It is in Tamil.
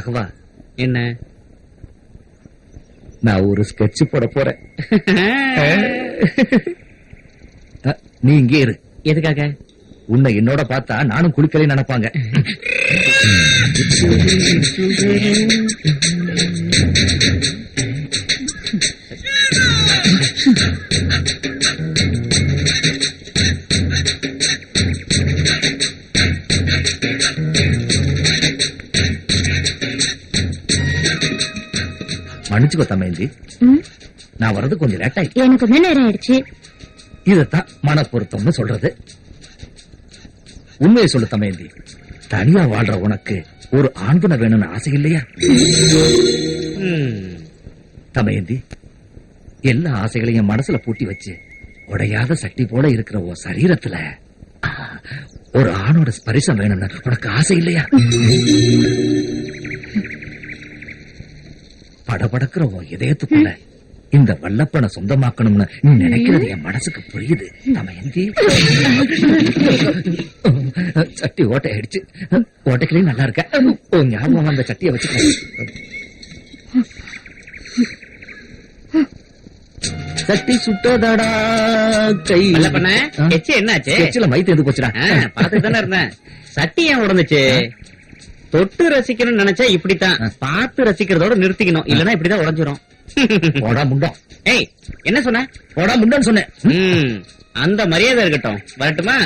ராகவா, என்ன? நான் ஒரு ஸ்கெட்ச் போட போறேன். நீ இங்கே இரு. எதுக்காக? உன்னை என்னோட பார்த்தா நானும் குளிக்கலை நினைப்பாங்க. மன்னிச்சுக்கோ தமேந்தி, நான் வர்றது கொஞ்சம் லேட் ஆயிடுச்சு. எனக்கு நேரம் ஆயிடுச்சு. இதத்தான் மனப்பொருத்தம்னு சொல்றது. உண்மையை சொல்லு தமேந்தி, தனியா வாழ்ற உனக்கு ஒரு ஆண்துணை வேணும்னு ஆசை இல்லையா? தமேந்தி, எல்லா ஆசைகளையும் மனசுல பூட்டி வச்சு உடையாத சட்டி போல இருக்கிற உன் சரீரத்துல ஒரு ஆணோட ஸ்பரிசம் வேணும்னு உனக்கு ஆசை இல்லையா? படபடக்கிற உன் இதயத்துக்குள்ள இந்த வல்லப்பனை சொந்தமாக்கணும்னு நீ நினைக்கிறது என் மனசுக்கு புரியுது தமயந்தி. சட்டி ஓட்டை ஆயிடுச்சு. ஓட்டைக்கிலையும் நல்லா இருக்க. உன் ஞாபகம் அந்த சட்டியை வச்சுக்க. சட்டி சுட்டதடா கை. என்னாச்சு? எச்சில மை தேர்ந்து போச்சுடா. பாத்துட்டு தானே இருந்தேன். சட்டி ஏன் உடந்துச்சு? தொட்டு ரசிக்கணும்னு நினைச்சா இப்படித்தான், பார்த்து ரசிக்கிறதோட நிறுத்திக்கணும், இல்லன்னா இப்படிதான் உடஞ்சிரும். போடா முண்டம். ஏய், என்ன சொன்ன? போடா முண்டன்னு சொன்னேன். அந்த மரியாதை இருக்கட்டும். வரட்டுமா?